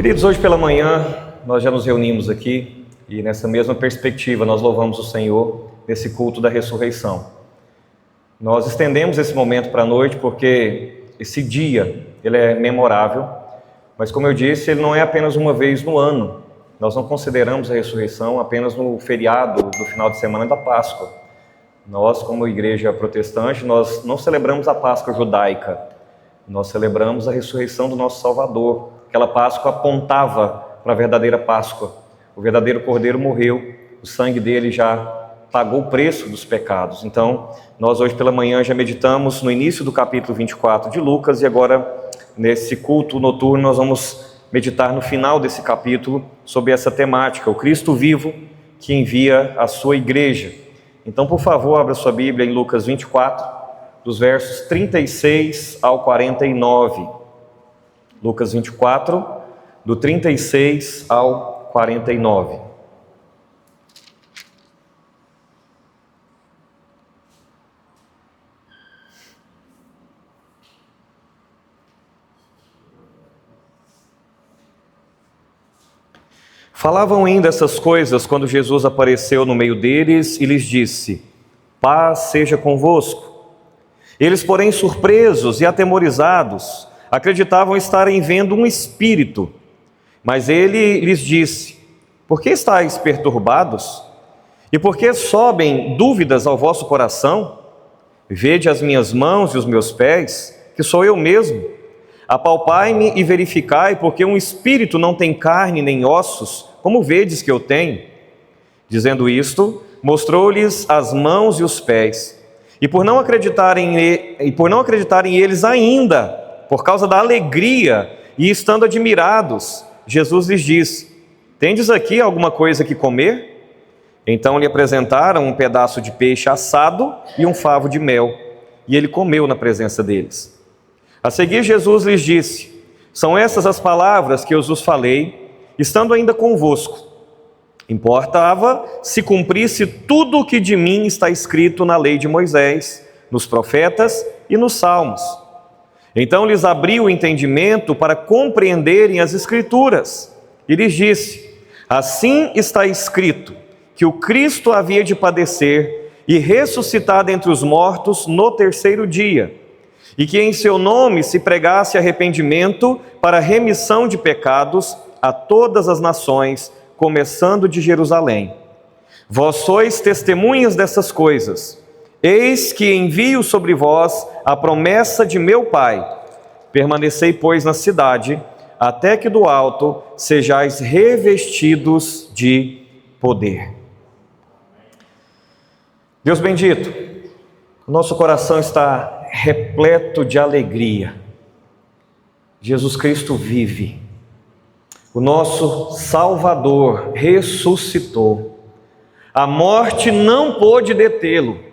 Queridos, hoje pela manhã nós já nos reunimos aqui e nessa mesma perspectiva nós louvamos o Senhor nesse culto da ressurreição. Nós estendemos esse momento para a noite porque esse dia ele é memorável, mas como eu disse, ele não é apenas uma vez no ano. Nós não consideramos a ressurreição apenas no feriado do final de semana da Páscoa. Nós, como igreja protestante, nós não celebramos a Páscoa judaica, nós celebramos a ressurreição do nosso Salvador. Aquela Páscoa apontava para a verdadeira Páscoa. O verdadeiro Cordeiro morreu, o sangue dele já pagou o preço dos pecados. Então, nós hoje pela manhã já meditamos no início do capítulo 24 de Lucas e agora, nesse culto noturno, nós vamos meditar no final desse capítulo sobre essa temática, o Cristo vivo que envia a sua igreja. Então, por favor, abra sua Bíblia em Lucas 24, dos versos 36 ao 49. Lucas 24, do 36 ao 49. Falavam ainda essas coisas quando Jesus apareceu no meio deles e lhes disse: paz seja convosco. Eles, porém, surpresos e atemorizados, acreditavam estarem vendo um espírito. Mas ele lhes disse: por que estáis perturbados? E por que sobem dúvidas ao vosso coração? Vede as minhas mãos e os meus pés, que sou eu mesmo. Apalpai-me e verificai, porque um espírito não tem carne nem ossos, como vedes que eu tenho. Dizendo isto, mostrou-lhes as mãos e os pés. E por não acreditarem eles ainda, por causa da alegria e estando admirados, Jesus lhes disse: tendes aqui alguma coisa que comer? Então lhe apresentaram um pedaço de peixe assado e um favo de mel, e ele comeu na presença deles. A seguir Jesus lhes disse: são essas as palavras que eu vos falei, estando ainda convosco. Importava se cumprisse tudo o que de mim está escrito na lei de Moisés, nos profetas e nos salmos. Então lhes abriu o entendimento para compreenderem as Escrituras, e lhes disse: assim está escrito, que o Cristo havia de padecer e ressuscitar dentre os mortos no terceiro dia, e que em seu nome se pregasse arrependimento para remissão de pecados a todas as nações, começando de Jerusalém. Vós sois testemunhas dessas coisas. Eis que envio sobre vós a promessa de meu Pai. Permanecei, pois, na cidade, até que do alto sejais revestidos de poder. Deus bendito, o nosso coração está repleto de alegria. Jesus Cristo vive. O nosso Salvador ressuscitou. A morte não pôde detê-lo.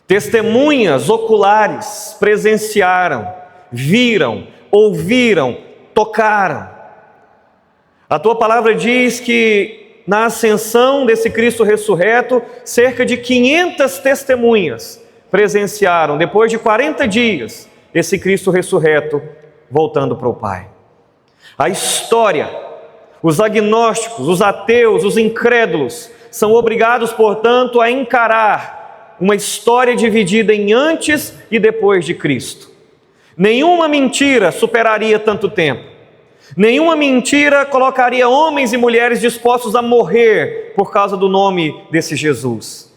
Testemunhas oculares presenciaram, viram, ouviram, tocaram. A tua palavra diz que na ascensão desse Cristo ressurreto, cerca de 500 testemunhas presenciaram, depois de 40 dias, esse Cristo ressurreto voltando para o Pai. A história, os agnósticos, os ateus, os incrédulos, são obrigados, portanto, a encarar uma história dividida em antes e depois de Cristo. Nenhuma mentira superaria tanto tempo. Nenhuma mentira colocaria homens e mulheres dispostos a morrer por causa do nome desse Jesus.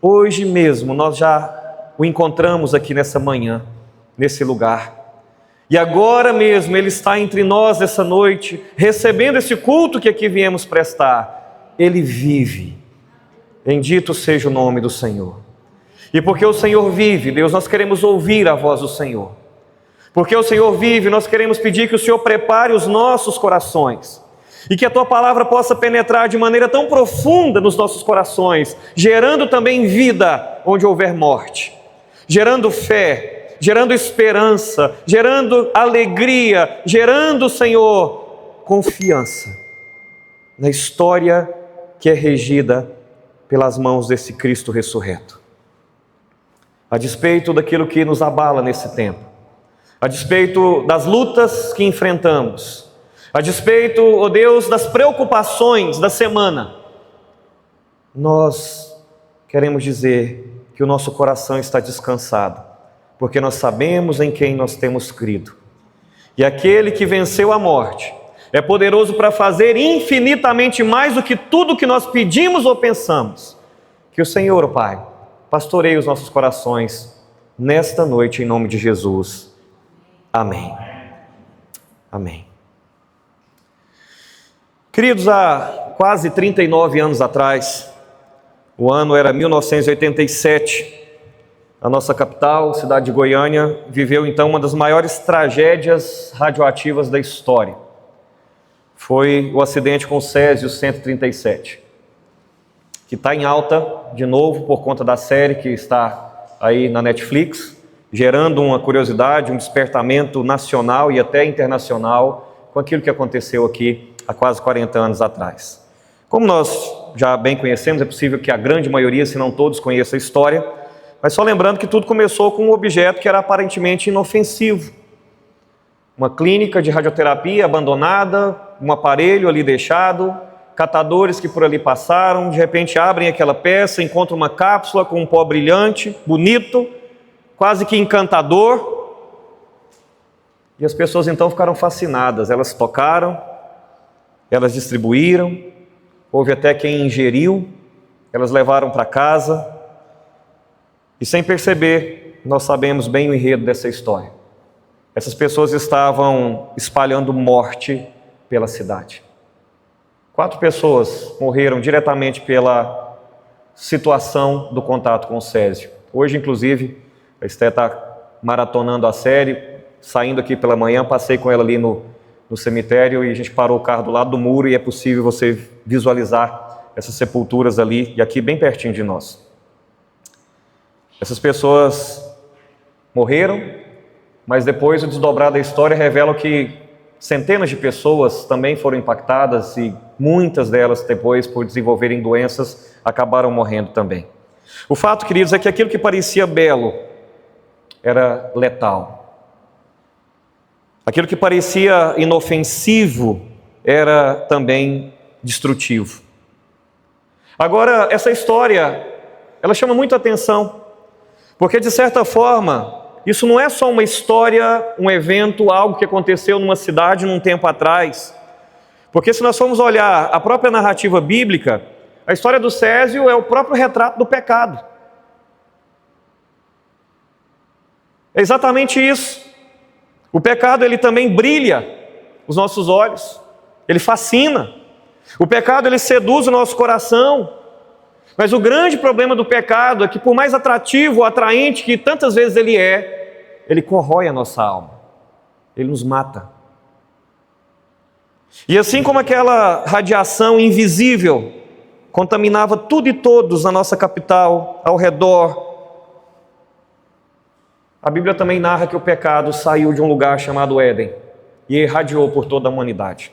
Hoje mesmo nós já o encontramos aqui nessa manhã, nesse lugar. E agora mesmo Ele está entre nós essa noite, recebendo esse culto que aqui viemos prestar. Ele vive. Bendito seja o nome do Senhor. E porque o Senhor vive, Deus, nós queremos ouvir a voz do Senhor. Porque o Senhor vive, nós queremos pedir que o Senhor prepare os nossos corações. E que a Tua palavra possa penetrar de maneira tão profunda nos nossos corações, gerando também vida onde houver morte, gerando fé, gerando esperança, gerando alegria, gerando, Senhor, confiança na história que é regida pelas mãos desse Cristo ressurreto. A despeito daquilo que nos abala nesse tempo, a despeito das lutas que enfrentamos, A despeito, ó Deus, das preocupações da semana, nós queremos dizer que o nosso coração está descansado, porque nós sabemos em quem nós temos crido. E aquele que venceu a morte é poderoso para fazer infinitamente mais do que tudo que nós pedimos ou pensamos. Que o Senhor, ó Pai, pastoreie os nossos corações nesta noite, em nome de Jesus. Amém. Amém. Queridos, há quase 39 anos atrás, o ano era 1987, a nossa capital, cidade de Goiânia, viveu então uma das maiores tragédias radioativas da história. Foi o acidente com o Césio 137, que está em alta de novo por conta da série que está aí na Netflix, gerando uma curiosidade, um despertamento nacional e até internacional com aquilo que aconteceu aqui há quase 40 anos atrás. Como nós já bem conhecemos, é possível que a grande maioria, se não todos, conheça a história, mas só lembrando que tudo começou com um objeto que era aparentemente inofensivo. Uma clínica de radioterapia abandonada, um aparelho ali deixado, catadores que por ali passaram, de repente abrem aquela peça, encontram uma cápsula com um pó brilhante, bonito, quase que encantador, e as pessoas então ficaram fascinadas. Elas tocaram, elas distribuíram, houve até quem ingeriu, elas levaram para casa, e sem perceber, nós sabemos bem o enredo dessa história. Essas pessoas estavam espalhando morte pela cidade. 4 pessoas morreram diretamente pela situação do contato com o Césio. Hoje, inclusive, a Esté está maratonando a série, saindo aqui pela manhã, passei com ela ali no cemitério e a gente parou o carro do lado do muro e é possível você visualizar essas sepulturas ali e aqui bem pertinho de nós. Essas pessoas morreram, mas depois o desdobrar da história revela que centenas de pessoas também foram impactadas e muitas delas depois, por desenvolverem doenças, acabaram morrendo também. O fato, queridos, é que aquilo que parecia belo era letal. Aquilo que parecia inofensivo era também destrutivo. Agora, essa história, ela chama muito atenção, porque de certa forma, isso não é só uma história, um evento, algo que aconteceu numa cidade num tempo atrás. Porque se nós formos olhar a própria narrativa bíblica, a história do Césio é o próprio retrato do pecado. É exatamente isso. O pecado, ele também brilha os nossos olhos, ele fascina. O pecado, ele seduz o nosso coração. Mas o grande problema do pecado é que, por mais atrativo ou atraente que tantas vezes ele corrói a nossa alma, ele nos mata. E assim como aquela radiação invisível contaminava tudo e todos na nossa capital, ao redor, a Bíblia também narra que o pecado saiu de um lugar chamado Éden e irradiou por toda a humanidade.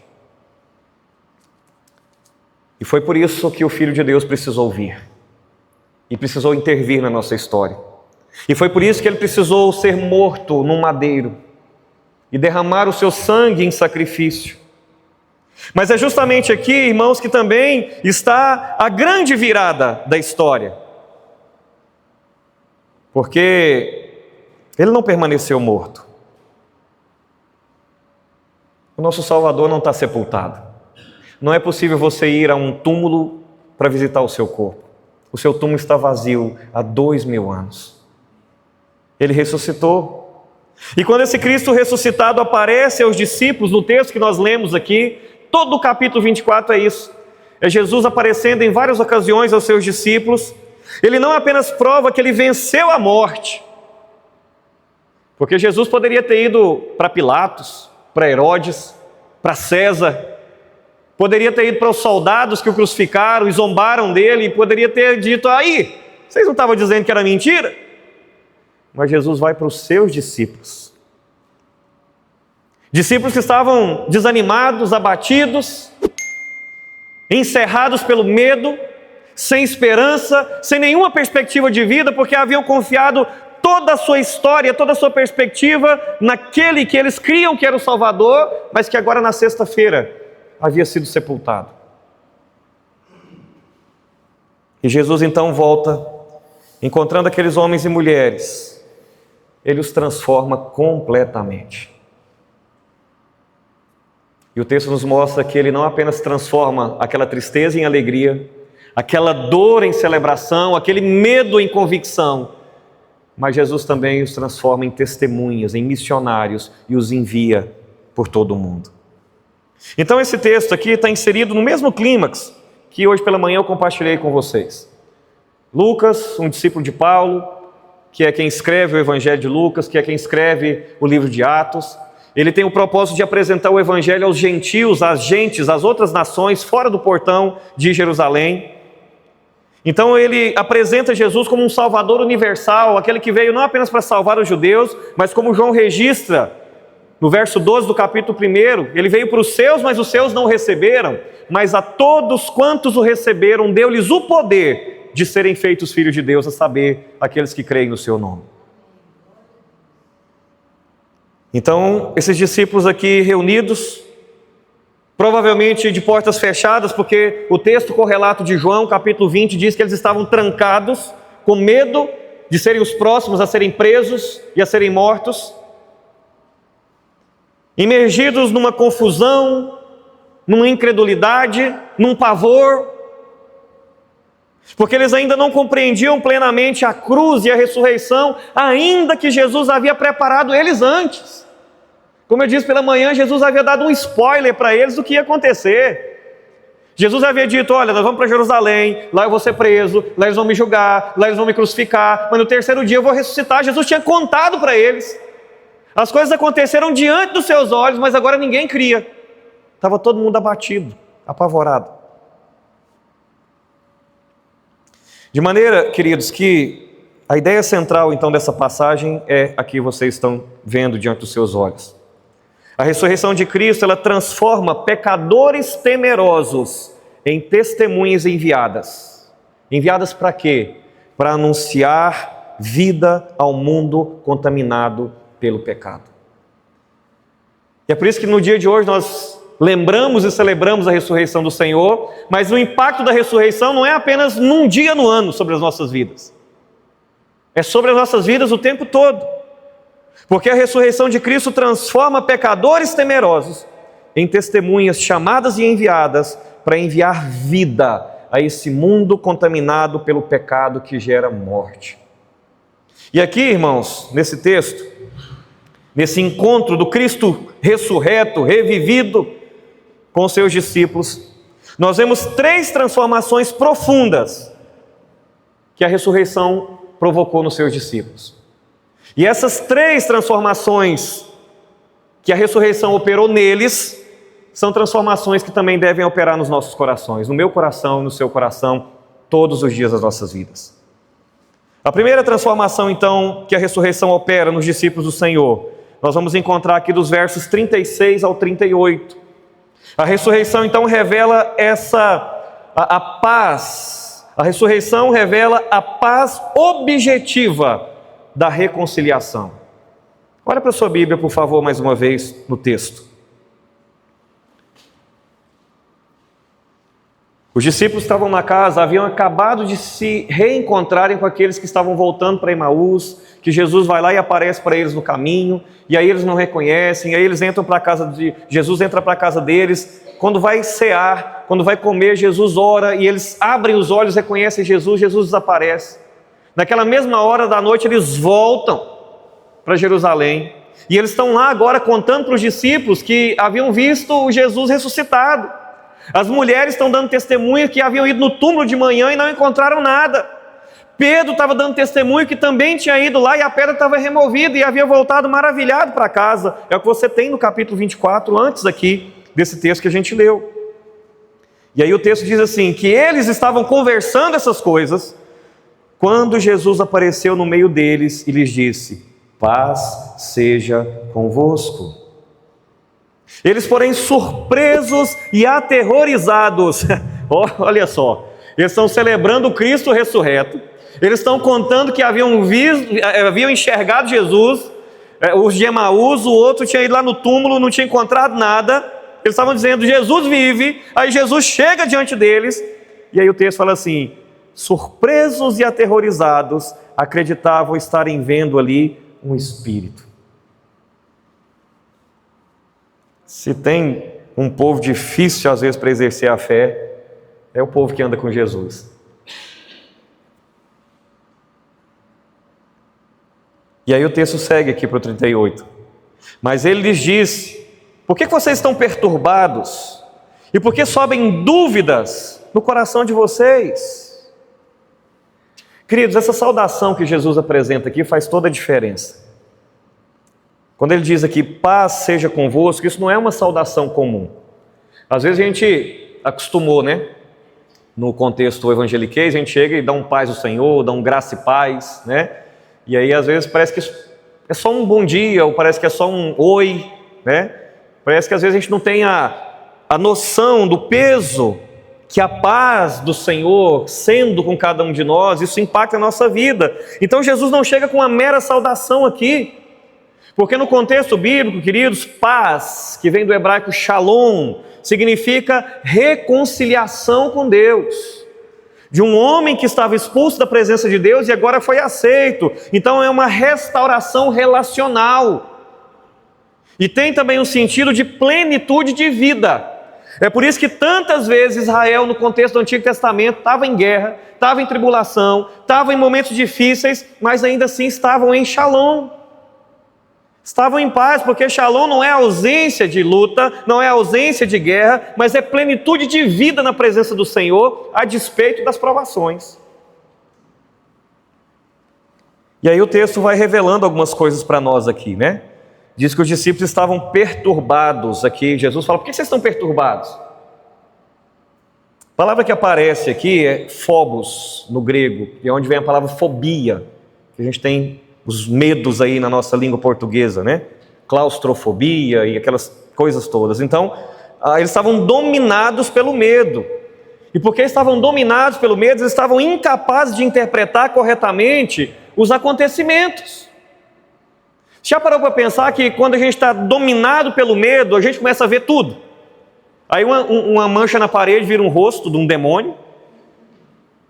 E foi por isso que o Filho de Deus precisou vir e precisou intervir na nossa história. E foi por isso que ele precisou ser morto num madeiro e derramar o seu sangue em sacrifício. Mas é justamente aqui, irmãos, que também está a grande virada da história. Porque ele não permaneceu morto. O nosso Salvador não está sepultado. Não é possível você ir a um túmulo para visitar o seu corpo. O seu túmulo está vazio há 2000 anos. Ele ressuscitou. E quando esse Cristo ressuscitado aparece aos discípulos, no texto que nós lemos aqui, todo o capítulo 24 é isso. É Jesus aparecendo em várias ocasiões aos seus discípulos. Ele não apenas prova que ele venceu a morte, porque Jesus poderia ter ido para Pilatos, para Herodes, para César, poderia ter ido para os soldados que o crucificaram e zombaram dele, e poderia ter dito: aí, vocês não estavam dizendo que era mentira? Mas Jesus vai para os seus discípulos. Discípulos que estavam desanimados, abatidos, encerrados pelo medo, sem esperança, sem nenhuma perspectiva de vida, porque haviam confiado toda a sua história, toda a sua perspectiva naquele que eles criam que era o Salvador, mas que agora na sexta-feira havia sido sepultado. E Jesus então volta, encontrando aqueles homens e mulheres, ele os transforma completamente. E o texto nos mostra que ele não apenas transforma aquela tristeza em alegria, aquela dor em celebração, aquele medo em convicção, mas Jesus também os transforma em testemunhas, em missionários e os envia por todo o mundo. Então esse texto aqui está inserido no mesmo clímax que hoje pela manhã eu compartilhei com vocês. Lucas, um discípulo de Paulo, que é quem escreve o Evangelho de Lucas, que é quem escreve o livro de Atos, ele tem o propósito de apresentar o Evangelho aos gentios, às gentes, às outras nações, fora do portão de Jerusalém. Então ele apresenta Jesus como um Salvador universal, aquele que veio não apenas para salvar os judeus, mas como João registra no verso 12 do capítulo 1, ele veio para os seus, mas os seus não o receberam, mas a todos quantos o receberam, deu-lhes o poder de serem feitos filhos de Deus, a saber, aqueles que creem no seu nome. Então, esses discípulos aqui reunidos, provavelmente de portas fechadas, porque o texto correlato de João, capítulo 20, diz que eles estavam trancados, com medo de serem os próximos a serem presos e a serem mortos, imergidos numa confusão, numa incredulidade, num pavor, porque eles ainda não compreendiam plenamente a cruz e a ressurreição, ainda que Jesus havia preparado eles antes. Como eu disse pela manhã, Jesus havia dado um spoiler para eles do que ia acontecer. Jesus havia dito, olha, nós vamos para Jerusalém, lá eu vou ser preso, lá eles vão me julgar, lá eles vão me crucificar, mas no terceiro dia eu vou ressuscitar. Jesus tinha contado para eles. As coisas aconteceram diante dos seus olhos, mas agora ninguém cria. Estava todo mundo abatido, apavorado. De maneira, queridos, que a ideia central então dessa passagem é a que vocês estão vendo diante dos seus olhos. A ressurreição de Cristo, ela transforma pecadores temerosos em testemunhas enviadas. Enviadas para quê? Para anunciar vida ao mundo contaminado pelo pecado. E é por isso que no dia de hoje nós lembramos e celebramos a ressurreição do Senhor, mas o impacto da ressurreição não é apenas num dia no ano sobre as nossas vidas. É sobre as nossas vidas o tempo todo. Porque a ressurreição de Cristo transforma pecadores temerosos em testemunhas chamadas e enviadas para enviar vida a esse mundo contaminado pelo pecado que gera morte. E aqui, irmãos, nesse texto, nesse encontro do Cristo ressurreto, revivido com os seus discípulos, nós vemos 3 transformações profundas que a ressurreição provocou nos seus discípulos. E essas 3 transformações que a ressurreição operou neles, são transformações que também devem operar nos nossos corações, no meu coração e no seu coração, todos os dias das nossas vidas. A primeira transformação, então, que a ressurreição opera nos discípulos do Senhor, nós vamos encontrar aqui dos versos 36 ao 38. A ressurreição, então, revela a paz. A ressurreição revela a paz objetiva da reconciliação. Olha para a sua Bíblia, por favor, mais uma vez, no texto. Os discípulos estavam na casa, haviam acabado de se reencontrarem com aqueles que estavam voltando para Emaús, que Jesus vai lá e aparece para eles no caminho, e aí eles não reconhecem, aí eles entram para a casa de Jesus, entra para a casa deles. Quando vai cear, quando vai comer, Jesus ora, e eles abrem os olhos, reconhecem Jesus, Jesus desaparece. Naquela mesma hora da noite eles voltam para Jerusalém, e eles estão lá agora contando para os discípulos que haviam visto o Jesus ressuscitado. As mulheres estão dando testemunho que haviam ido no túmulo de manhã e não encontraram nada. Pedro estava dando testemunho que também tinha ido lá e a pedra estava removida e havia voltado maravilhado para casa. É o que você tem no capítulo 24, antes aqui desse texto que a gente leu. E aí o texto diz assim, que eles estavam conversando essas coisas, quando Jesus apareceu no meio deles e lhes disse, paz seja convosco. Eles, porém, surpresos e aterrorizados, olha só, eles estão celebrando o Cristo ressurreto, Eles estão contando que haviam enxergado Jesus, os de Emaús, o outro tinha ido lá no túmulo, não tinha encontrado nada. Eles estavam dizendo, Jesus vive. Aí Jesus chega diante deles, e aí o texto fala assim: surpresos e aterrorizados, acreditavam estarem vendo ali um espírito. Se tem um povo difícil às vezes para exercer a fé, é o povo que anda com Jesus. E aí o texto segue aqui para o 38. Mas ele lhes disse: por que vocês estão perturbados? E por que sobem dúvidas no coração de vocês? Queridos, essa saudação que Jesus apresenta aqui faz toda a diferença. Quando ele diz aqui, paz seja convosco, isso não é uma saudação comum. Às vezes a gente acostumou, né? No contexto evangeliquez, a gente chega e dá um paz ao Senhor, dá um graça e paz, né? E aí às vezes parece que é só um bom dia, ou parece que é só um oi, né? Parece que às vezes a gente não tem a noção do peso que a paz do Senhor, sendo com cada um de nós, isso impacta a nossa vida. Então Jesus não chega com uma mera saudação aqui, porque no contexto bíblico, queridos, paz, que vem do hebraico shalom, significa reconciliação com Deus. De um homem que estava expulso da presença de Deus e agora foi aceito. Então é uma restauração relacional. E tem também um sentido de plenitude de vida. É por isso que tantas vezes Israel, no contexto do Antigo Testamento, estava em guerra, estava em tribulação, estava em momentos difíceis, mas ainda assim estavam em shalom. Estavam em paz, porque shalom não é ausência de luta, não é ausência de guerra, mas é plenitude de vida na presença do Senhor, a despeito das provações. E aí o texto vai revelando algumas coisas para nós aqui, né? Diz que os discípulos estavam perturbados aqui. Jesus fala: por que vocês estão perturbados? A palavra que aparece aqui é phobos, no grego, que é onde vem a palavra fobia, que a gente tem os medos aí na nossa língua portuguesa, né? Claustrofobia e aquelas coisas todas. Então, eles estavam dominados pelo medo. E porque estavam dominados pelo medo, eles estavam incapazes de interpretar corretamente os acontecimentos. Já parou para pensar que quando a gente está dominado pelo medo, a gente começa a ver tudo? Aí uma mancha na parede vira um rosto de um demônio,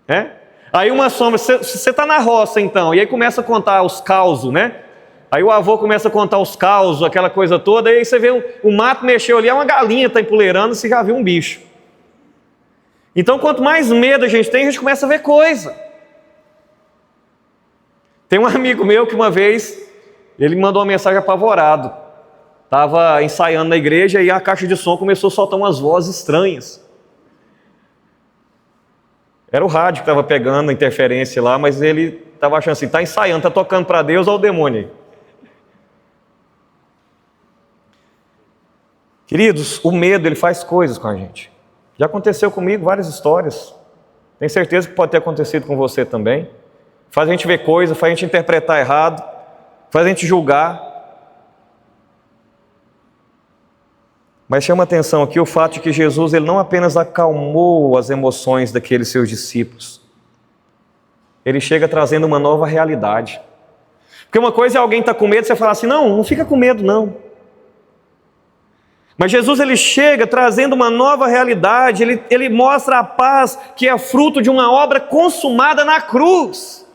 né? Aí uma sombra, você está na roça então, e aí começa a contar os causos, né? Aí o avô começa a contar os causos, aquela coisa toda, e aí você vê o mato mexeu ali, é uma galinha está empoleirando, você já viu um bicho. Então quanto mais medo a gente tem, a gente começa a ver coisa. Tem um amigo meu que uma vez, ele me mandou uma mensagem apavorado. Estava ensaiando na igreja e a caixa de som começou a soltar umas vozes estranhas. Era o rádio que estava pegando a interferência lá, mas ele estava achando assim, está ensaiando, está tocando para Deus ou o demônio aí. Queridos, o medo, ele faz coisas com a gente. Já aconteceu comigo várias histórias. Tenho certeza que pode ter acontecido com você também. Faz a gente ver coisas, faz a gente interpretar errado, faz a gente julgar. Mas chama atenção aqui o fato de que Jesus, ele não apenas acalmou as emoções daqueles seus discípulos. Ele chega trazendo uma nova realidade. Porque uma coisa é alguém estar com medo e você falar assim, não fica com medo não. Mas Jesus, ele chega trazendo uma nova realidade, ele mostra a paz que é fruto de uma obra consumada na cruz.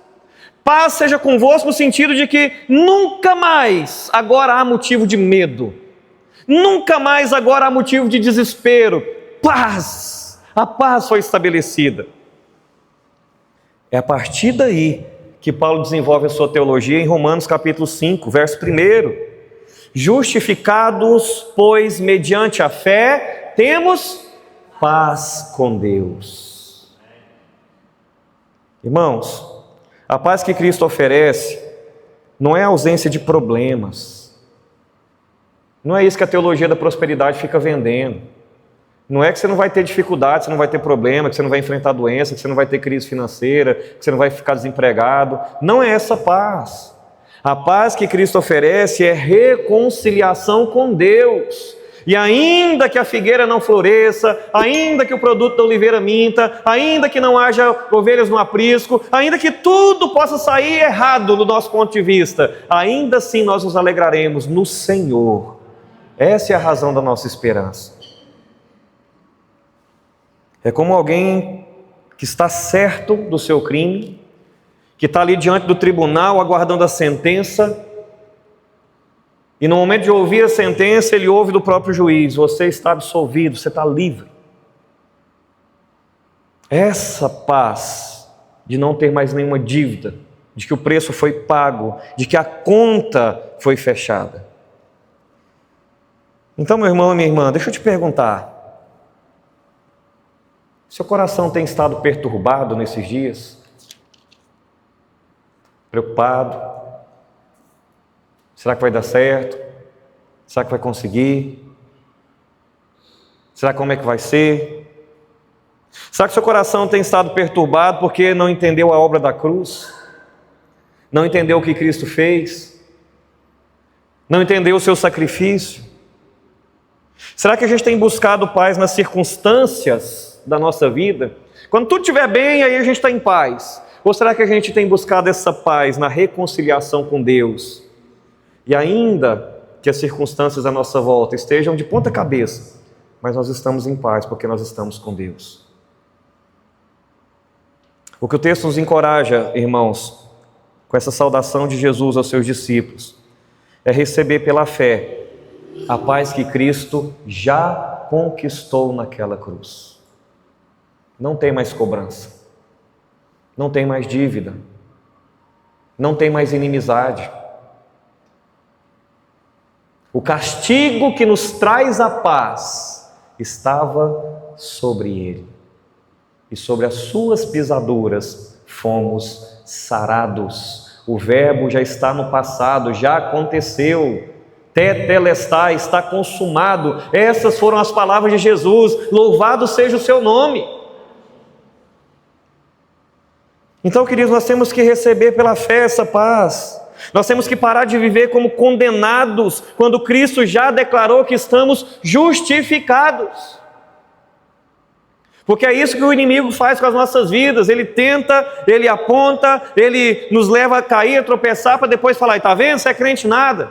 Paz seja convosco no sentido de que nunca mais agora há motivo de medo. Nunca mais agora há motivo de desespero. Paz! A paz foi estabelecida. É a partir daí que Paulo desenvolve a sua teologia em Romanos capítulo 5, verso 1. Justificados, pois, mediante a fé, temos paz com Deus. Irmãos, a paz que Cristo oferece não é a ausência de problemas. Não é isso que a teologia da prosperidade fica vendendo. Não é que você não vai ter dificuldade, você não vai ter problema, que você não vai enfrentar doença, que você não vai ter crise financeira, que você não vai ficar desempregado. Não é essa paz. A paz que Cristo oferece é reconciliação com Deus. E ainda que a figueira não floresça, ainda que o produto da oliveira minta, ainda que não haja ovelhas no aprisco, ainda que tudo possa sair errado do nosso ponto de vista, ainda assim nós nos alegraremos no Senhor. Essa é a razão da nossa esperança. É como alguém que está certo do seu crime, que está ali diante do tribunal aguardando a sentença, e no momento de ouvir a sentença, ele ouve do próprio juiz: você está absolvido, você está livre. Essa paz de não ter mais nenhuma dívida, de que o preço foi pago, de que a conta foi fechada. Então, meu irmão e minha irmã, deixa eu te perguntar: seu coração tem estado perturbado nesses dias? Preocupado? Será que vai dar certo? Será que vai conseguir? Será como é que vai ser? Será que seu coração tem estado perturbado porque não entendeu a obra da cruz? Não entendeu o que Cristo fez? Não entendeu o seu sacrifício? Será que a gente tem buscado paz nas circunstâncias da nossa vida? Quando tudo estiver bem, aí a gente está em paz. Ou será que a gente tem buscado essa paz na reconciliação com Deus? E ainda que as circunstâncias à nossa volta estejam de ponta cabeça, mas nós estamos em paz porque nós estamos com Deus. O que o texto nos encoraja, irmãos, com essa saudação de Jesus aos seus discípulos, é receber pela fé a paz que Cristo já conquistou naquela cruz. Não tem mais cobrança, não tem mais dívida, não tem mais inimizade. O castigo que nos traz a paz estava sobre ele, e sobre as suas pisaduras fomos sarados. O verbo já está no passado, já aconteceu. Tetelestai, está consumado. Essas foram as palavras de Jesus. Louvado seja o seu nome. Então, queridos, nós temos que receber pela fé essa paz. Nós temos que parar de viver como condenados, quando Cristo já declarou que estamos justificados. Porque é isso que o inimigo faz com as nossas vidas. Ele tenta, ele aponta, ele nos leva a cair, a tropeçar, para depois falar: está vendo? Você é crente nada.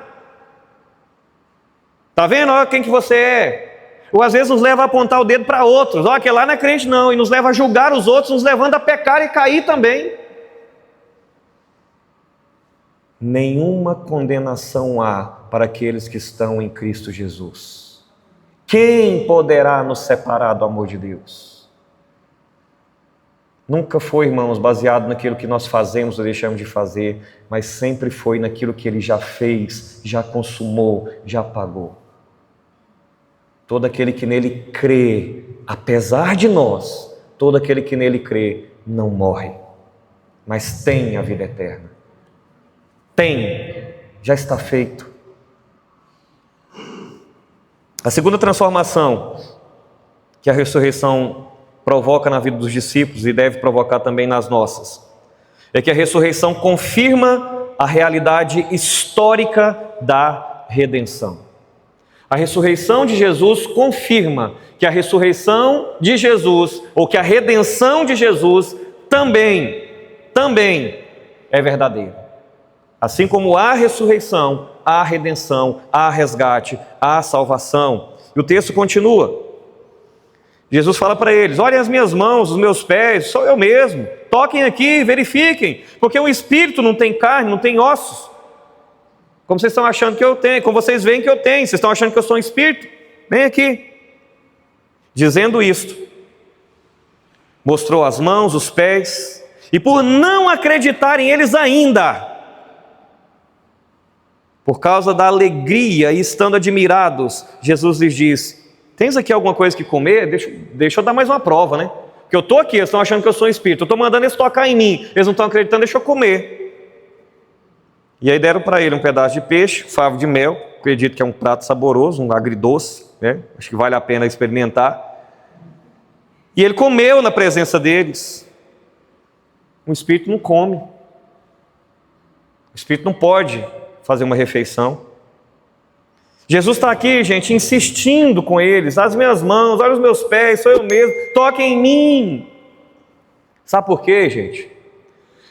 Está vendo? Olha quem que você é. Ou às vezes nos leva a apontar o dedo para outros: olha, aquele lá não é crente não. E nos leva a julgar os outros, nos levando a pecar e cair também. Nenhuma condenação há para aqueles que estão em Cristo Jesus. Quem poderá nos separar do amor de Deus? Nunca foi, irmãos, baseado naquilo que nós fazemos ou deixamos de fazer, mas sempre foi naquilo que Ele já fez, já consumou, já pagou. Todo aquele que nele crê, apesar de nós, todo aquele que nele crê não morre, mas tem a vida eterna. Tem, já está feito. A segunda transformação que a ressurreição provoca na vida dos discípulos e deve provocar também nas nossas, é que a ressurreição confirma a realidade histórica da redenção. A ressurreição de Jesus confirma que a ressurreição de Jesus, ou que a redenção de Jesus também é verdadeira. Assim como há ressurreição, há redenção, há resgate, há salvação. E o texto continua. Jesus fala para eles: olhem as minhas mãos, os meus pés, sou eu mesmo. Toquem aqui, verifiquem, porque o espírito não tem carne, não tem ossos. Como vocês estão achando que eu tenho, como vocês veem que eu tenho, vocês estão achando que eu sou um espírito? Vem aqui. Dizendo isto, mostrou as mãos, os pés, e por não acreditarem eles ainda, por causa da alegria e estando admirados, Jesus lhes diz: tens aqui alguma coisa que comer? Deixa eu dar mais uma prova, né? Porque eu estou aqui, eles estão achando que eu sou um espírito, eu estou mandando eles tocar em mim, eles não estão acreditando, deixa eu comer. E aí deram para ele um pedaço de peixe, favo de mel, acredito que é um prato saboroso, um agridoce, né? Acho que vale a pena experimentar. E ele comeu na presença deles. Um espírito não come. O espírito não pode fazer uma refeição. Jesus está aqui, gente, insistindo com eles: as minhas mãos, olha os meus pés, sou eu mesmo, toquem em mim. Sabe por quê, gente?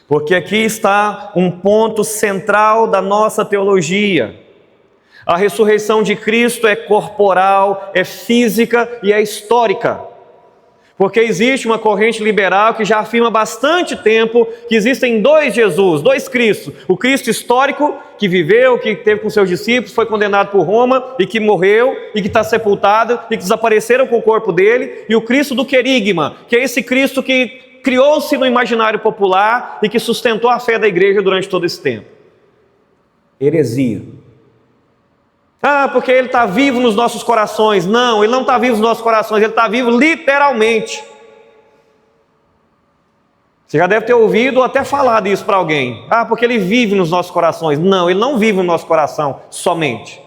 Porque aqui está um ponto central da nossa teologia. A ressurreição de Cristo é corporal, é física e é histórica. Porque existe uma corrente liberal que já afirma há bastante tempo que existem dois Jesus, dois Cristos. O Cristo histórico, que viveu, que teve com seus discípulos, foi condenado por Roma e que morreu e que está sepultado e que desapareceram com o corpo dele. E o Cristo do querigma, que é esse Cristo que criou-se no imaginário popular e que sustentou a fé da igreja durante todo esse tempo. Heresia. Ah, porque ele está vivo nos nossos corações. Não, ele não está vivo nos nossos corações, ele está vivo literalmente. Você já deve ter ouvido ou até falado isso para alguém. Ah, porque ele vive nos nossos corações. Não, ele não vive no nosso coração somente.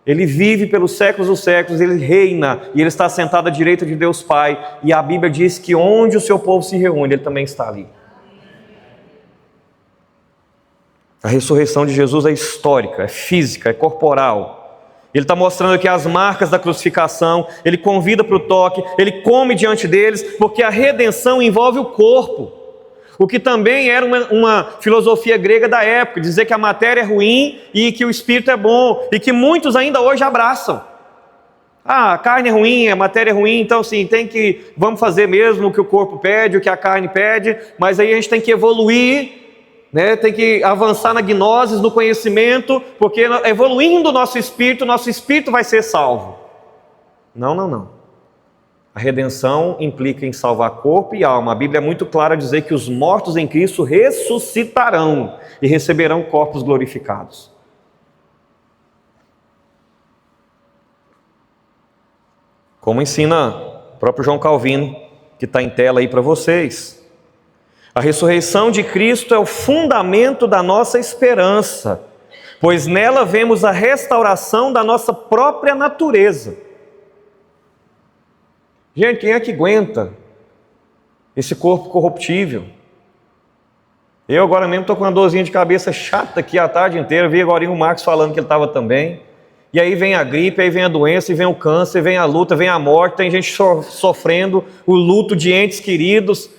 Ele vive pelos séculos dos séculos, ele reina e ele está sentado à direita de Deus Pai. E a Bíblia diz que onde o seu povo se reúne, ele também está ali. A ressurreição de Jesus é histórica, é física, é corporal. Ele está mostrando aqui as marcas da crucificação, ele convida para o toque, ele come diante deles, porque a redenção envolve o corpo. O que também era uma filosofia grega da época, dizer que a matéria é ruim e que o espírito é bom, e que muitos ainda hoje abraçam. Ah, a carne é ruim, a matéria é ruim, então sim, vamos fazer mesmo o que o corpo pede, o que a carne pede, mas aí a gente tem que evoluir, né? Tem que avançar na gnose, no conhecimento, porque evoluindo o nosso espírito vai ser salvo. Não. A redenção implica em salvar corpo e alma. A Bíblia é muito clara a dizer que os mortos em Cristo ressuscitarão e receberão corpos glorificados. Como ensina o próprio João Calvino, que está em tela aí para vocês. A ressurreição de Cristo é o fundamento da nossa esperança, pois nela vemos a restauração da nossa própria natureza. Gente, quem é que aguenta esse corpo corruptível? Eu agora mesmo estou com uma dorzinha de cabeça chata aqui a tarde inteira, vi agora o Marcos falando que ele estava também. E aí vem a gripe, aí vem a doença, e vem o câncer, vem a luta, vem a morte, tem gente sofrendo o luto de entes queridos.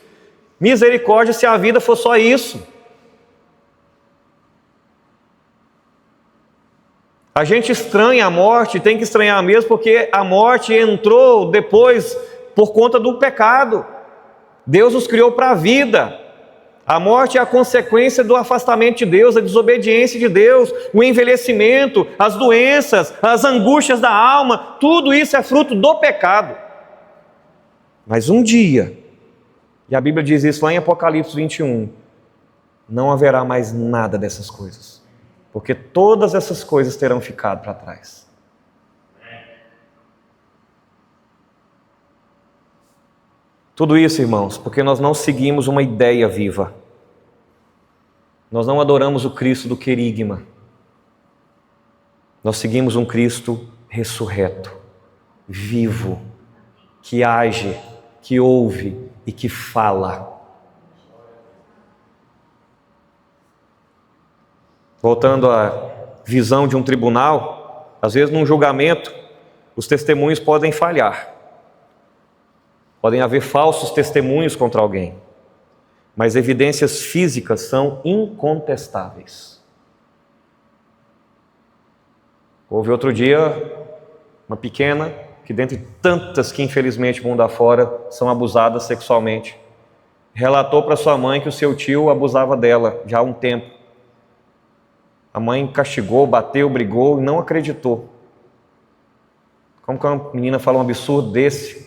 Misericórdia se a vida for só isso. A gente estranha a morte, tem que estranhar mesmo, porque a morte entrou depois por conta do pecado. Deus os criou para a vida. A morte é a consequência do afastamento de Deus, a desobediência de Deus, o envelhecimento, as doenças, as angústias da alma, tudo isso é fruto do pecado. Mas um dia, e a Bíblia diz isso lá em Apocalipse 21, não haverá mais nada dessas coisas, porque todas essas coisas terão ficado para trás. Tudo isso, irmãos, porque nós não seguimos uma ideia viva. Nós não adoramos o Cristo do querigma. Nós seguimos um Cristo ressurreto, vivo, que age, que ouve e que fala. Voltando à visão de um tribunal, às vezes num julgamento, os testemunhos podem falhar. Podem haver falsos testemunhos contra alguém, mas evidências físicas são incontestáveis. Houve outro dia uma pequena, que dentre tantas que infelizmente mundo afora são abusadas sexualmente, relatou para sua mãe que o seu tio abusava dela já há um tempo. A mãe castigou, bateu, brigou e não acreditou. Como que uma menina fala um absurdo desse?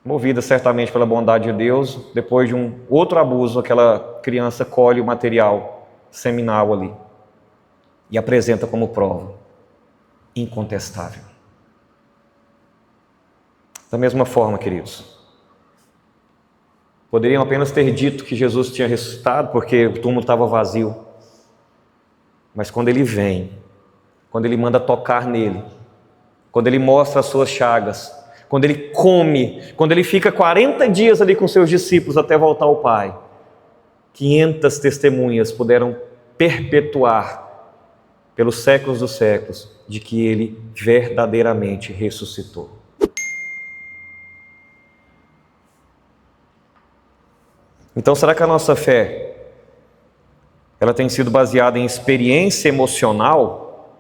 Movida certamente pela bondade de Deus, depois de um outro abuso, aquela criança colhe o material seminal ali e apresenta como prova incontestável. Da mesma forma, queridos, poderiam apenas ter dito que Jesus tinha ressuscitado porque o túmulo estava vazio, mas quando ele vem, quando ele manda tocar nele, quando ele mostra as suas chagas, quando ele come, quando ele fica 40 dias ali com seus discípulos até voltar ao Pai, 500 testemunhas puderam perpetuar pelos séculos dos séculos, de que Ele verdadeiramente ressuscitou. Então, será que a nossa fé, ela tem sido baseada em experiência emocional,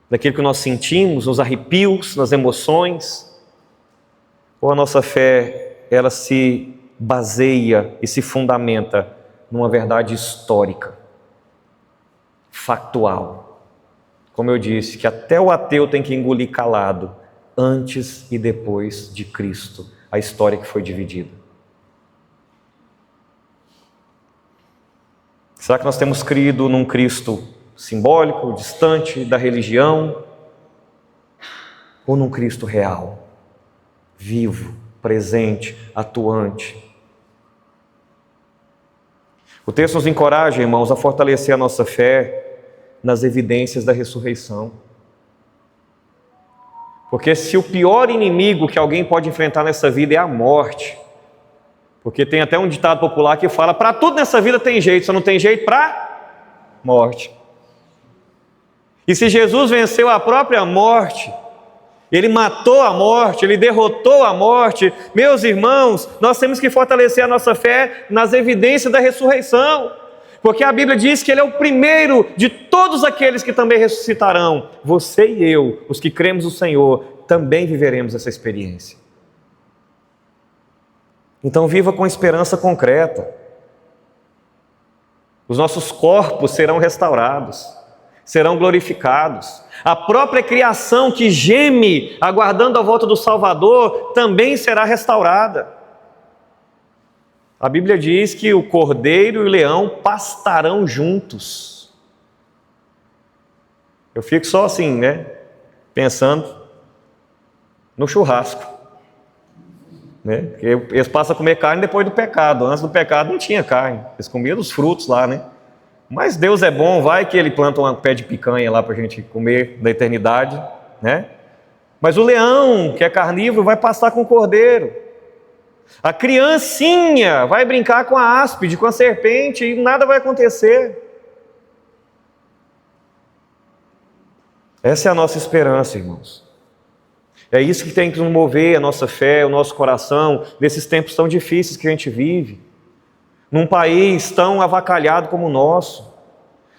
daquilo que nós sentimos, nos arrepios, nas emoções? Ou a nossa fé, ela se baseia e se fundamenta numa verdade histórica, factual? Como eu disse, que até o ateu tem que engolir calado, antes e depois de Cristo, a história que foi dividida. Será que nós temos crido num Cristo simbólico, distante da religião? Ou num Cristo real, vivo, presente, atuante? O texto nos encoraja, irmãos, a fortalecer a nossa fé nas evidências da ressurreição. Porque se o pior inimigo que alguém pode enfrentar nessa vida é a morte, porque tem até um ditado popular que fala, para tudo nessa vida tem jeito, só não tem jeito para morte. E se Jesus venceu a própria morte, Ele matou a morte, Ele derrotou a morte, meus irmãos, nós temos que fortalecer a nossa fé nas evidências da ressurreição, porque a Bíblia diz que Ele é o primeiro de todos aqueles que também ressuscitarão. Você e eu, os que cremos no Senhor, também viveremos essa experiência. Então viva com esperança concreta. Os nossos corpos serão restaurados, serão glorificados. A própria criação que geme, aguardando a volta do Salvador, também será restaurada. A Bíblia diz que o cordeiro e o leão pastarão juntos. Eu fico só assim, pensando no churrasco. Porque eles passam a comer carne depois do pecado. Antes do pecado não tinha carne, eles comiam os frutos lá, Mas Deus é bom, vai que Ele planta um pé de picanha lá para a gente comer da eternidade, Mas o leão, que é carnívoro, vai pastar com o cordeiro. A criancinha vai brincar com a áspide, com a serpente, e nada vai acontecer. Essa é a nossa esperança, irmãos. É isso que tem que nos mover a nossa fé, o nosso coração, nesses tempos tão difíceis que a gente vive. Num país tão avacalhado como o nosso,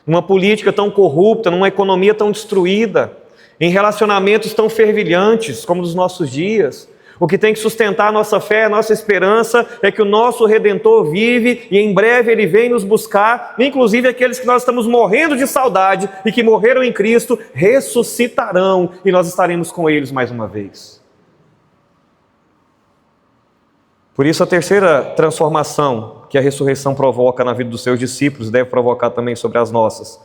numa política tão corrupta, numa economia tão destruída, em relacionamentos tão fervilhantes como os nossos dias. O que tem que sustentar a nossa fé, a nossa esperança, é que o nosso Redentor vive e em breve Ele vem nos buscar, inclusive aqueles que nós estamos morrendo de saudade e que morreram em Cristo, ressuscitarão e nós estaremos com eles mais uma vez. Por isso a terceira transformação que a ressurreição provoca na vida dos seus discípulos, deve provocar também sobre as nossas.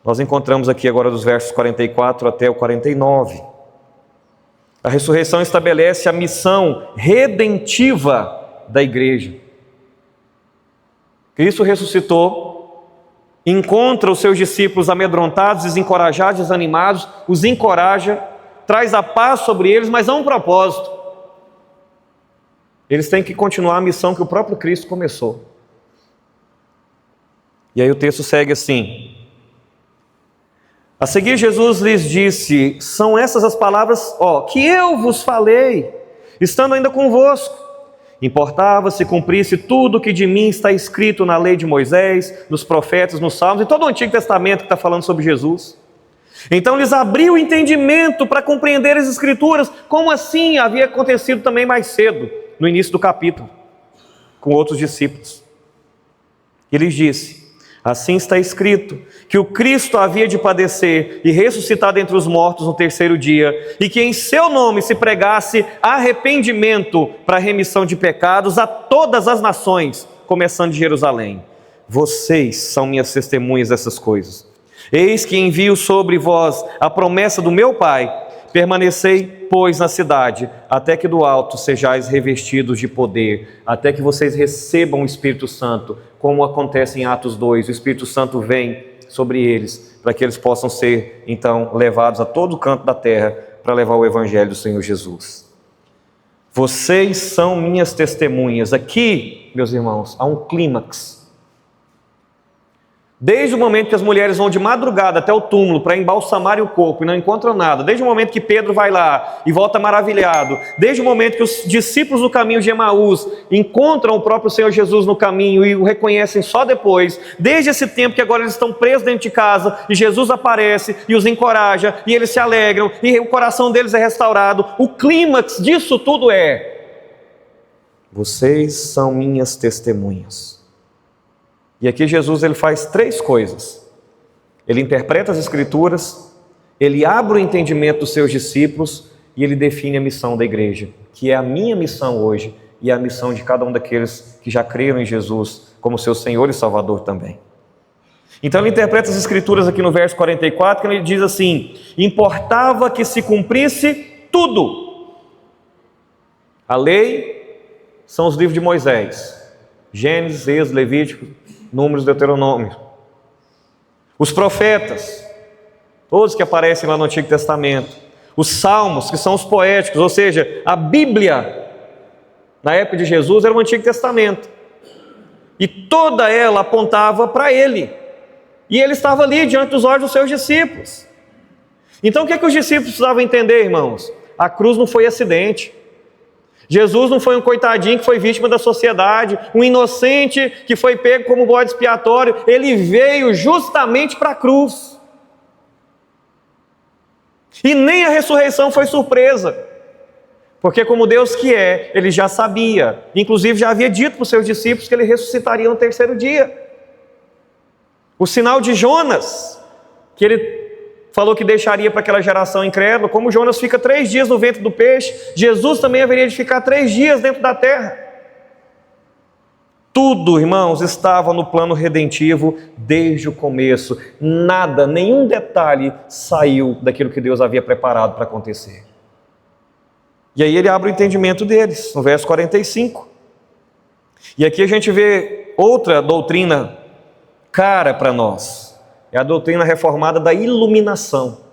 Nós encontramos aqui agora dos versos 44 até o 49. A ressurreição estabelece a missão redentiva da igreja. Cristo ressuscitou, encontra os seus discípulos amedrontados, desencorajados, desanimados, os encoraja, traz a paz sobre eles, mas há um propósito. Eles têm que continuar a missão que o próprio Cristo começou. E aí o texto segue assim. A seguir Jesus lhes disse, são essas as palavras que eu vos falei, estando ainda convosco. Importava se cumprisse tudo o que de mim está escrito na lei de Moisés, nos profetas, nos salmos, e todo o Antigo Testamento que está falando sobre Jesus. Então lhes abriu o entendimento para compreender as Escrituras, como assim havia acontecido também mais cedo, no início do capítulo, com outros discípulos. E lhes disse, assim está escrito, que o Cristo havia de padecer e ressuscitar dentre os mortos no terceiro dia, e que em seu nome se pregasse arrependimento para a remissão de pecados a todas as nações, começando de Jerusalém. Vocês são minhas testemunhas dessas coisas. Eis que envio sobre vós a promessa do meu Pai. Permanecei, pois, na cidade, até que do alto sejais revestidos de poder, até que vocês recebam o Espírito Santo, como acontece em Atos 2, o Espírito Santo vem sobre eles, para que eles possam ser, então, levados a todo canto da terra, para levar o Evangelho do Senhor Jesus. Vocês são minhas testemunhas. Aqui, meus irmãos, há um clímax. Desde o momento que as mulheres vão de madrugada até o túmulo para embalsamarem o corpo e não encontram nada, desde o momento que Pedro vai lá e volta maravilhado, desde o momento que os discípulos do caminho de Emaús encontram o próprio Senhor Jesus no caminho e o reconhecem só depois, desde esse tempo que agora eles estão presos dentro de casa e Jesus aparece e os encoraja e eles se alegram e o coração deles é restaurado, o clímax disso tudo é: vocês são minhas testemunhas. E aqui Jesus ele faz 3 coisas. Ele interpreta as Escrituras, ele abre o entendimento dos seus discípulos e ele define a missão da igreja, que é a minha missão hoje e a missão de cada um daqueles que já creram em Jesus como seu Senhor e Salvador também. Então ele interpreta as Escrituras aqui no verso 44, que ele diz assim: importava que se cumprisse tudo. A lei são os livros de Moisés, Gênesis, Êxodo, Levítico, Números, Deuteronômio. Os profetas, todos que aparecem lá no Antigo Testamento. Os salmos, que são os poéticos, ou seja, a Bíblia, na época de Jesus, era o Antigo Testamento. E toda ela apontava para Ele. E Ele estava ali diante dos olhos dos seus discípulos. Então o que os discípulos precisavam entender, irmãos? A cruz não foi acidente. Jesus não foi um coitadinho que foi vítima da sociedade, um inocente que foi pego como bode expiatório. Ele veio justamente para a cruz. E nem a ressurreição foi surpresa, porque como Deus que é, Ele já sabia, inclusive já havia dito para os seus discípulos que Ele ressuscitaria no 3º dia. O sinal de Jonas, que Ele falou que deixaria para aquela geração incrédula, como Jonas fica 3 dias no ventre do peixe, Jesus também haveria de ficar 3 dias dentro da terra. Tudo, irmãos, estava no plano redentivo desde o começo. Nada, nenhum detalhe saiu daquilo que Deus havia preparado para acontecer. E aí ele abre o entendimento deles, no verso 45. E aqui a gente vê outra doutrina cara para nós. É a doutrina reformada da iluminação.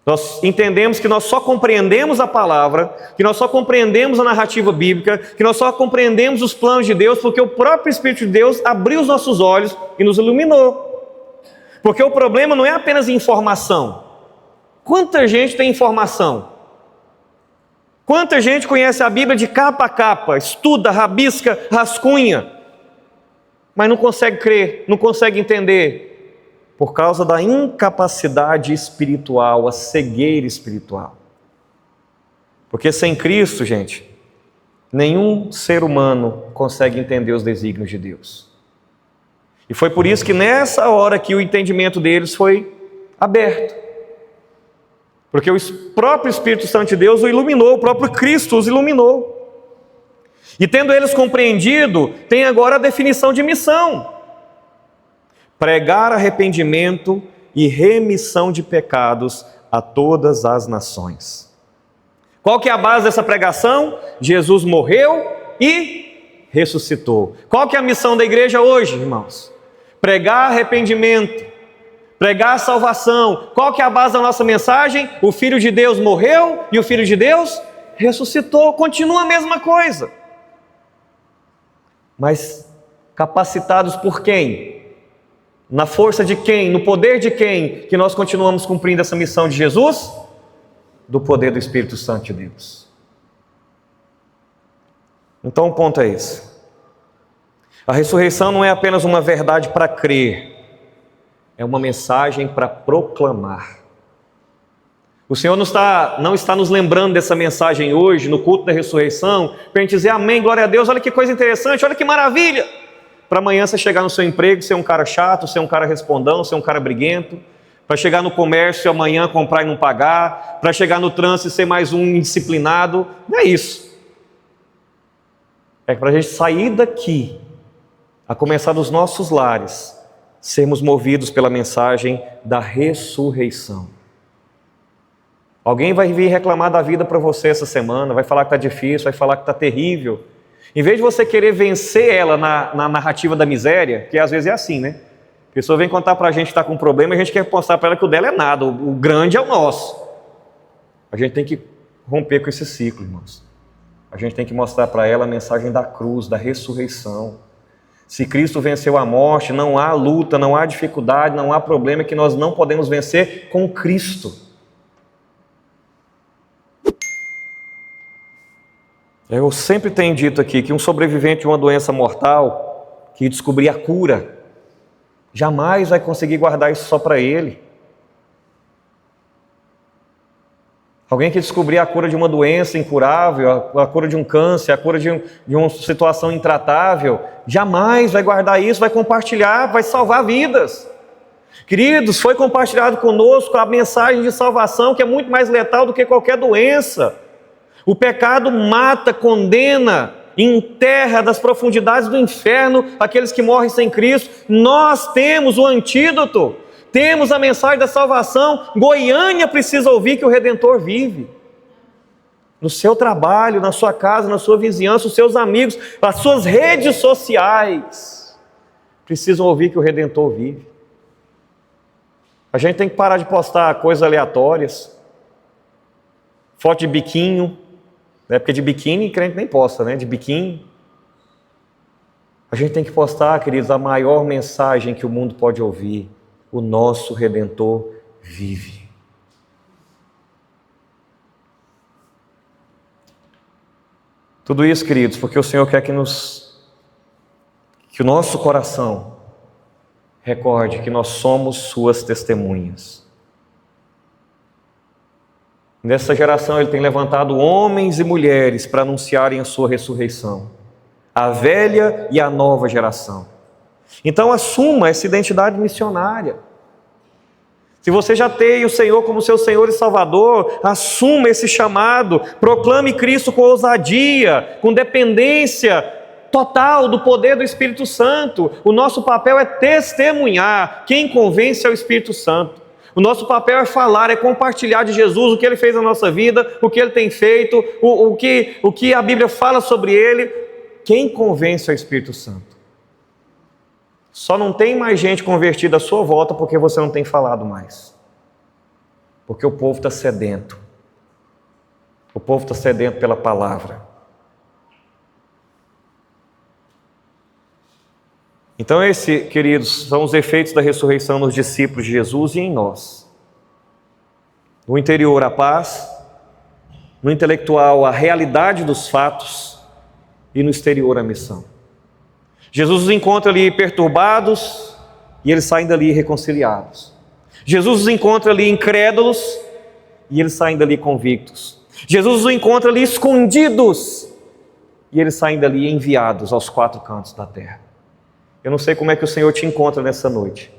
Nós entendemos que nós só compreendemos a palavra, que nós só compreendemos a narrativa bíblica, que nós só compreendemos os planos de Deus porque o próprio Espírito de Deus abriu os nossos olhos e nos iluminou. Porque o problema não é apenas informação. Quanta gente tem informação? Quanta gente conhece a Bíblia de capa a capa, estuda, rabisca, rascunha, mas não consegue crer, não consegue entender, por causa da incapacidade espiritual, a cegueira espiritual. Porque sem Cristo, gente, nenhum ser humano consegue entender os desígnios de Deus. E foi por isso que nessa hora que o entendimento deles foi aberto. Porque o próprio Espírito Santo de Deus o iluminou, o próprio Cristo os iluminou. E tendo eles compreendido, tem agora a definição de missão: pregar arrependimento e remissão de pecados a todas as nações. Qual que é a base dessa pregação? Jesus morreu e ressuscitou. Qual que é a missão da igreja hoje, irmãos? Pregar arrependimento, pregar salvação. Qual que é a base da nossa mensagem? O Filho de Deus morreu e o Filho de Deus ressuscitou. Continua a mesma coisa. Mas capacitados por quem? Na força de quem? No poder de quem? Que nós continuamos cumprindo essa missão de Jesus? Do poder do Espírito Santo de Deus. Então o ponto é esse: a ressurreição não é apenas uma verdade para crer, é uma mensagem para proclamar. O Senhor não está nos lembrando dessa mensagem hoje, no culto da ressurreição, para a gente dizer amém, glória a Deus, olha que coisa interessante, olha que maravilha. Para amanhã você chegar no seu emprego, ser um cara chato, ser um cara respondão, ser um cara briguento. Para chegar no comércio amanhã comprar e não pagar. Para chegar no trânsito e ser mais um indisciplinado. Não é isso. É para a gente sair daqui, a começar dos nossos lares, sermos movidos pela mensagem da ressurreição. Alguém vai vir reclamar da vida para você essa semana, vai falar que está difícil, vai falar que está terrível. Em vez de você querer vencer ela na narrativa da miséria, que às vezes é assim, né? A pessoa vem contar para a gente que está com um problema e a gente quer mostrar para ela que o dela é nada, o grande é o nosso. A gente tem que romper com esse ciclo, irmãos. A gente tem que mostrar para ela a mensagem da cruz, da ressurreição. Se Cristo venceu a morte, não há luta, não há dificuldade, não há problema que nós não podemos vencer com Cristo. Eu sempre tenho dito aqui que um sobrevivente de uma doença mortal, que descobrir a cura, jamais vai conseguir guardar isso só para ele. Alguém que descobrir a cura de uma doença incurável, a cura de um câncer, a cura de uma situação intratável, jamais vai guardar isso, vai compartilhar, vai salvar vidas. Queridos, foi compartilhado conosco a mensagem de salvação, que é muito mais letal do que qualquer doença. O pecado mata, condena, enterra das profundidades do inferno aqueles que morrem sem Cristo. Nós temos o antídoto. Temos a mensagem da salvação. Goiânia precisa ouvir que o Redentor vive. No seu trabalho, na sua casa, na sua vizinhança, os seus amigos, as suas redes sociais precisam ouvir que o Redentor vive. A gente tem que parar de postar coisas aleatórias. Foto de biquinho, né? Porque de biquíni crente nem posta, né? De biquíni. A gente tem que postar, queridos, a maior mensagem que o mundo pode ouvir. O nosso Redentor vive. Tudo isso, queridos, porque o Senhor quer que o nosso coração recorde que nós somos suas testemunhas. Nessa geração Ele tem levantado homens e mulheres para anunciarem a sua ressurreição. A velha e a nova geração. Então assuma essa identidade missionária. Se você já tem o Senhor como seu Senhor e Salvador, assuma esse chamado, proclame Cristo com ousadia, com dependência total do poder do Espírito Santo. O nosso papel é testemunhar. Quem convence é o Espírito Santo. O nosso papel é falar, é compartilhar de Jesus, o que Ele fez na nossa vida, o que Ele tem feito, o que a Bíblia fala sobre Ele. Quem convence é o Espírito Santo. Só não tem mais gente convertida à sua volta porque você não tem falado mais. Porque o povo está sedento. O povo está sedento pela palavra. Então queridos, são os efeitos da ressurreição nos discípulos de Jesus e em nós. No interior a paz, no intelectual a realidade dos fatos e no exterior a missão. Jesus os encontra ali perturbados e eles saem dali reconciliados. Jesus os encontra ali incrédulos e eles saem dali convictos. Jesus os encontra ali escondidos e eles saem dali enviados aos quatro cantos da terra. Eu não sei como é que o Senhor te encontra nessa noite,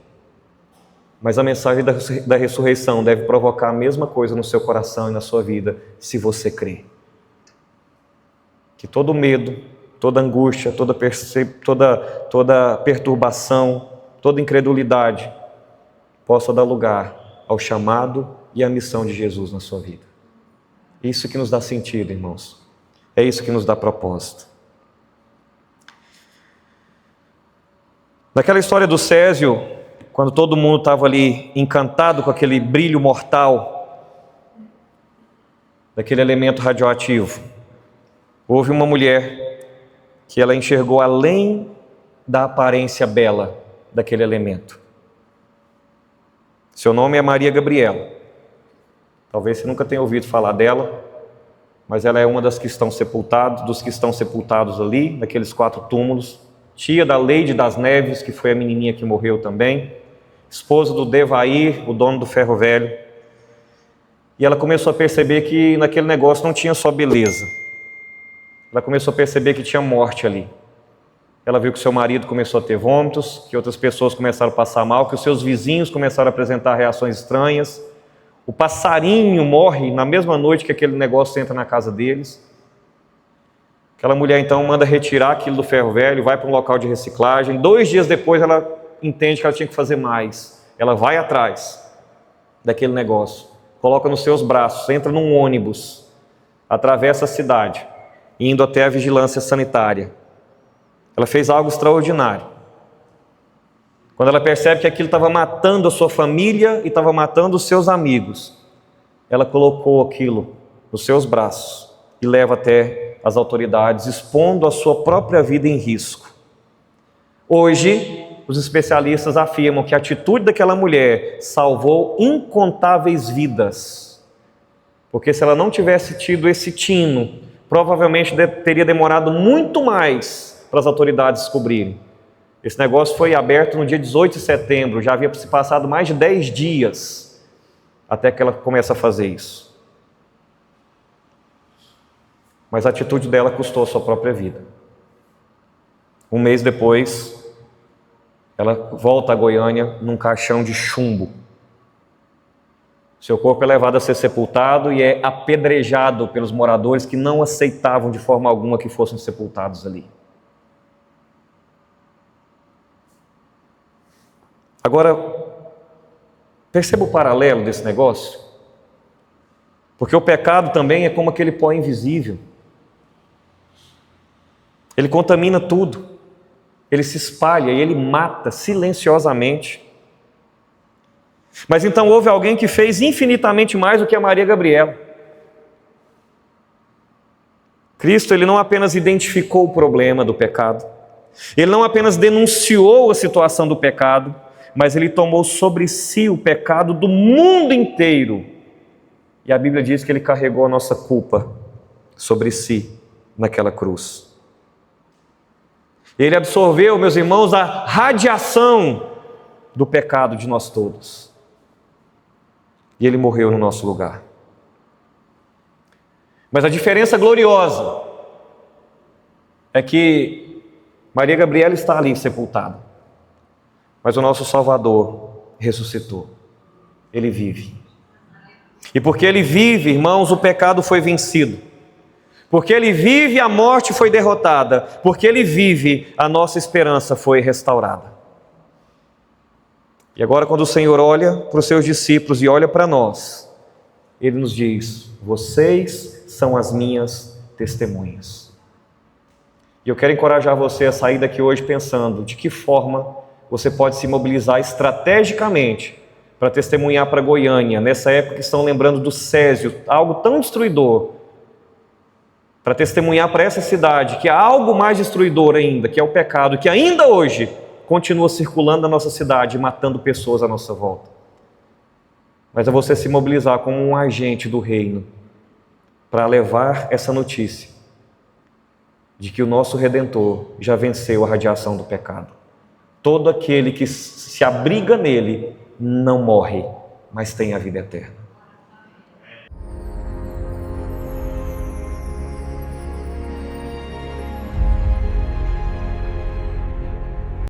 mas a mensagem da ressurreição deve provocar a mesma coisa no seu coração e na sua vida, se você crer. Que todo medo, toda angústia, toda perturbação, toda incredulidade possa dar lugar ao chamado e à missão de Jesus na sua vida. Isso que nos dá sentido, irmãos. É isso que nos dá propósito. Naquela história do Césio, quando todo mundo estava ali encantado com aquele brilho mortal, daquele elemento radioativo, houve uma mulher que ela enxergou além da aparência bela daquele elemento. Seu nome é Maria Gabriela. Talvez você nunca tenha ouvido falar dela, mas ela é uma das que estão sepultados, dos que estão sepultados ali, naqueles 4 túmulos. Tia da Leide das Neves, que foi a menininha que morreu também. Esposa do Devair, o dono do ferro velho. E ela começou a perceber que naquele negócio não tinha só beleza. Ela começou a perceber que tinha morte ali. Ela viu que seu marido começou a ter vômitos, que outras pessoas começaram a passar mal, que os seus vizinhos começaram a apresentar reações estranhas. O passarinho morre na mesma noite que aquele negócio entra na casa deles. Aquela mulher então manda retirar aquilo do ferro velho, vai para um local de reciclagem. 2 dias depois ela entende que ela tinha que fazer mais. Ela vai atrás daquele negócio, coloca nos seus braços, entra num ônibus, atravessa a cidade, indo até a vigilância sanitária. Ela fez algo extraordinário. Quando ela percebe que aquilo estava matando a sua família e estava matando os seus amigos, ela colocou aquilo nos seus braços e leva até as autoridades, expondo a sua própria vida em risco. Hoje, os especialistas afirmam que a atitude daquela mulher salvou incontáveis vidas. Porque se ela não tivesse tido esse tino, provavelmente teria demorado muito mais para as autoridades descobrirem. Esse negócio foi aberto no dia 18 de setembro, já havia se passado mais de 10 dias até que ela comece a fazer isso. Mas a atitude dela custou a sua própria vida. Um mês depois, ela volta a Goiânia num caixão de chumbo. Seu corpo é levado a ser sepultado e é apedrejado pelos moradores que não aceitavam de forma alguma que fossem sepultados ali. Agora, perceba o paralelo desse negócio? Porque o pecado também é como aquele pó invisível. Ele contamina tudo. Ele se espalha e ele mata silenciosamente. Mas então houve alguém que fez infinitamente mais do que a Maria Gabriela. Cristo, ele não apenas identificou o problema do pecado, ele não apenas denunciou a situação do pecado, mas ele tomou sobre si o pecado do mundo inteiro. E a Bíblia diz que ele carregou a nossa culpa sobre si naquela cruz. Ele absorveu, meus irmãos, a radiação do pecado de nós todos. E ele morreu no nosso lugar. Mas a diferença gloriosa é que Maria Gabriela está ali sepultada, mas o nosso Salvador ressuscitou. Ele vive. E porque ele vive, irmãos, o pecado foi vencido. Porque ele vive, a morte foi derrotada. Porque ele vive, a nossa esperança foi restaurada. E agora, quando o Senhor olha para os seus discípulos e olha para nós, ele nos diz: vocês são as minhas testemunhas. E eu quero encorajar você a sair daqui hoje pensando de que forma você pode se mobilizar estrategicamente para testemunhar para Goiânia, nessa época que estão lembrando do Césio, algo tão destruidor, para testemunhar para essa cidade que há algo mais destruidor ainda, que é o pecado, que ainda hoje continua circulando na nossa cidade, matando pessoas à nossa volta. Mas é você se mobilizar como um agente do reino, para levar essa notícia de que o nosso Redentor já venceu a radiação do pecado. Todo aquele que se abriga nele não morre, mas tem a vida eterna.